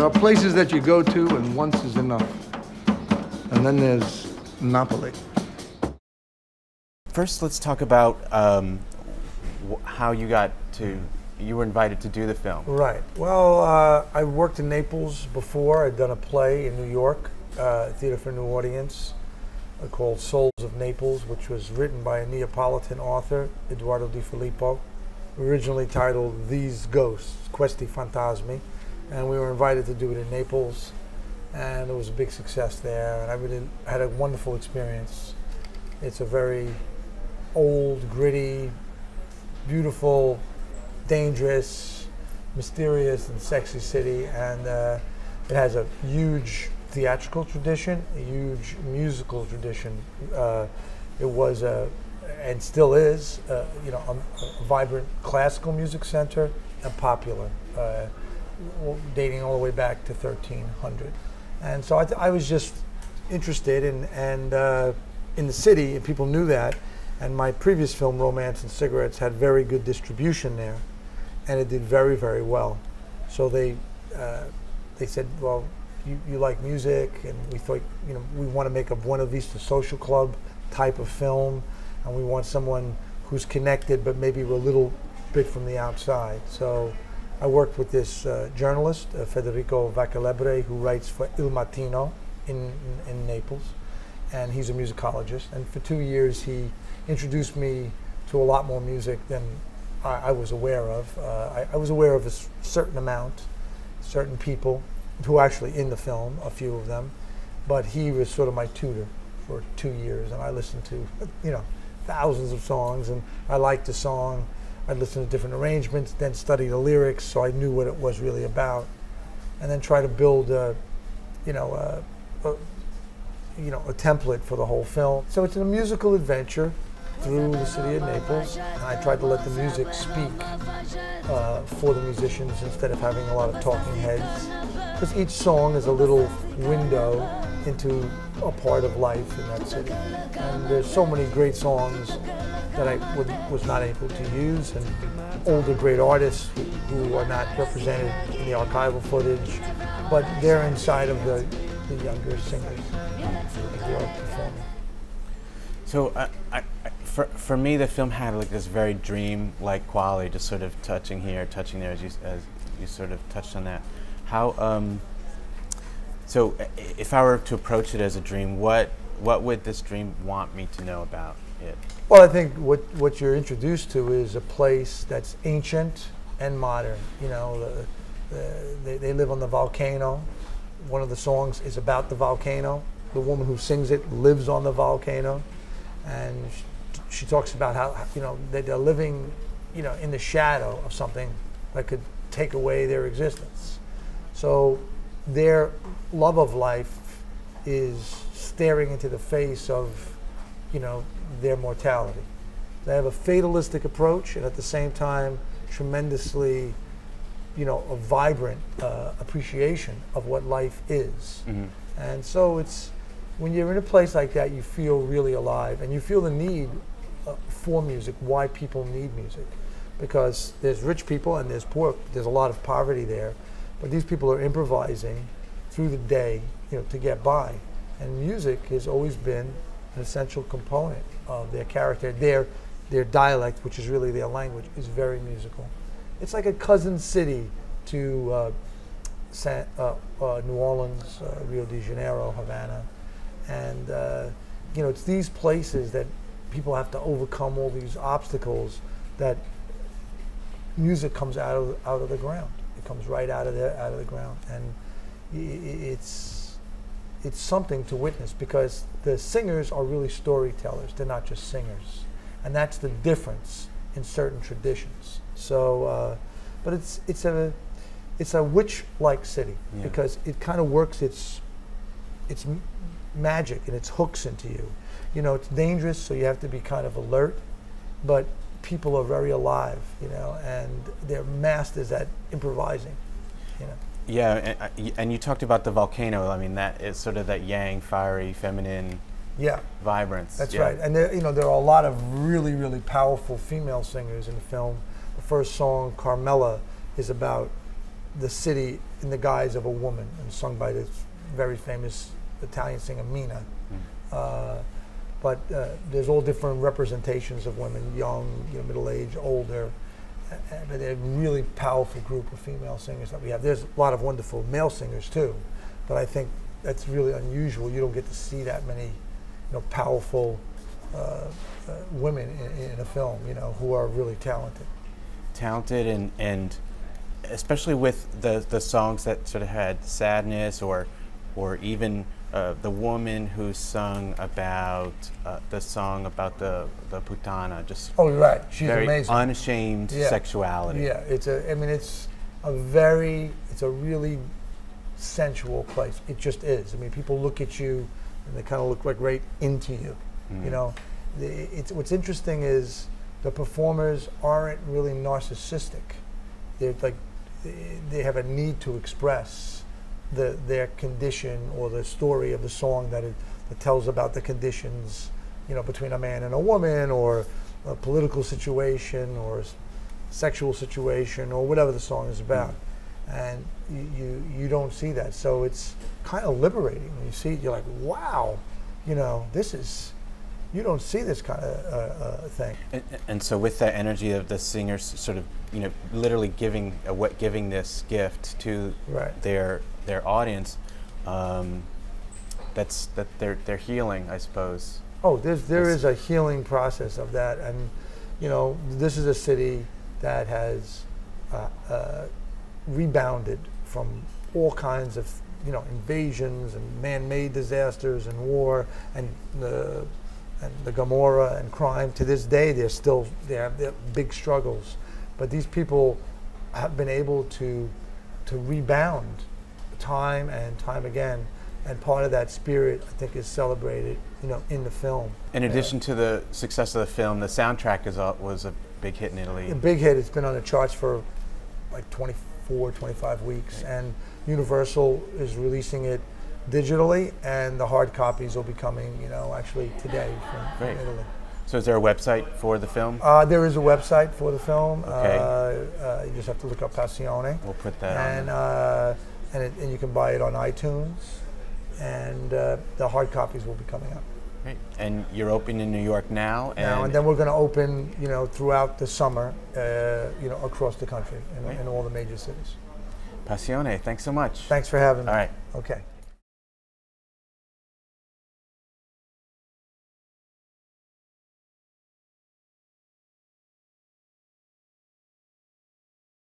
are places that you go to and once is enough. And then there's Napoli. First, let's talk about how you were invited to do the film. Right. Well, I worked in Naples before. I'd done a play in New York, Theater for a New Audience, called Souls of Naples, which was written by a Neapolitan author, Eduardo Di Filippo, originally titled These Ghosts, Questi Fantasmi. And we were invited to do it in Naples, and it was a big success there, and I really had a wonderful experience. It's a very old, gritty, beautiful, dangerous, mysterious, and sexy city, and it has a huge theatrical tradition, a huge musical tradition. It was and still is, you know, a vibrant classical music center and popular, dating all the way back to 1300. And so I was just interested in the city, and people knew that. And my previous film, Romance and Cigarettes, had very good distribution there, and it did very, very well. So they said, well, you like music, and we thought, you know, we want to make a Buena Vista Social Club type of film, and we want someone who's connected, but maybe a little bit from the outside. So I worked with this journalist, Federico Vacalebre, who writes for Il Mattino in Naples, and he's a musicologist. And for 2 years, he introduced me to a lot more music than I was aware of. I was aware of a certain amount, certain people who are actually in the film, a few of them, but he was sort of my tutor for 2 years, and I listened to, you know, thousands of songs, and I liked the song. I'd listen to different arrangements, then study the lyrics, so I knew what it was really about, and then try to build a template for the whole film. So it's a musical adventure through the city of Naples, and I tried to let the music speak for the musicians instead of having a lot of talking heads, because each song is a little window into a part of life in that city. And there's so many great songs that I was not able to use, and older great artists who are not represented in the archival footage, but they're inside of the younger singers who are performing. So for me, the film had like this very dream-like quality, just sort of touching here, touching there, as you sort of touched on that. How so if I were to approach it as a dream, what would this dream want me to know about it? Well, I think what you're introduced to is a place that's ancient and modern. You know, they live on the volcano. One of the songs is about the volcano. The woman who sings it lives on the volcano, and she talks about how, you know, that they're living, you know, in the shadow of something that could take away their existence. So their love of life is staring into the face of, you know, their mortality. They have a fatalistic approach, and at the same time, tremendously, you know, a vibrant appreciation of what life is. Mm-hmm. And so it's, when you're in a place like that, you feel really alive, and you feel the need for music, why people need music. Because there's rich people and there's poor, there's a lot of poverty there, but these people are improvising through the day, you know, to get by. And music has always been an essential component of their character. Their dialect, which is really their language, is very musical. It's like a cousin city to New Orleans, Rio de Janeiro, Havana. And you know, it's these places that people have to overcome all these obstacles that music comes out of the ground. It comes right out of the ground, and it's something to witness, because the singers are really storytellers. They're not just singers, and that's the difference in certain traditions. So, but it's a witch-like city, yeah, because it kind of works its magic and its hooks into you. You know, it's dangerous, so you have to be kind of alert, but people are very alive, you know, and they're masters at improvising, you know. Yeah, and you talked about the volcano. I mean, that is sort of that yang, fiery, feminine, yeah, vibrance. That's right. And there, you know, there are a lot of really, really powerful female singers in the film. The first song, Carmela, is about the city in the guise of a woman, and sung by this very famous Italian singer Mina. But there's all different representations of women, young, middle-aged, older. But they're a really powerful group of female singers that we have. There's a lot of wonderful male singers too, but I think that's really unusual. You don't get to see that many, powerful women in a film, who are really talented. Talented, and especially with the songs that sort of had sadness, or even the woman who sung about the song about the putana, just right, she's very amazing, unashamed sexuality. Yeah, it's a really sensual place. It just is. I mean, people look at you and they kind of look like right into you. What's interesting is the performers aren't really narcissistic. They're like, they have a need to express their condition, or the story of the song that tells about the conditions, between a man and a woman, or a political situation, or a sexual situation, or whatever the song is about. And you don't see that, so it's kind of liberating when you see it. You're like, wow, this is, you don't see this kind of thing. And so with that energy of the singers sort of, literally giving this gift to their audience, that they're healing, I suppose. Oh, there is a healing process of that, and this is a city that has rebounded from all kinds of invasions and man-made disasters and war and the Gomorrah and crime. To this day, they have big struggles, but these people have been able to rebound time and time again, and part of that spirit, I think, is celebrated, in the film. In addition to the success of the film, the soundtrack was a big hit in Italy. A big hit. It's been on the charts for like 24, 25 weeks, and Universal is releasing it digitally, and the hard copies will be coming, actually today from Italy. So is there a website for the film? There is a website for the film. Okay. You just have to look up Passione. We'll put that on. And you can buy it on iTunes, and the hard copies will be coming up. Great. And you're open in New York now? And then we're going to open, throughout the summer, across the country, in all the major cities. Passione, thanks so much. Thanks for having me. All right. Okay.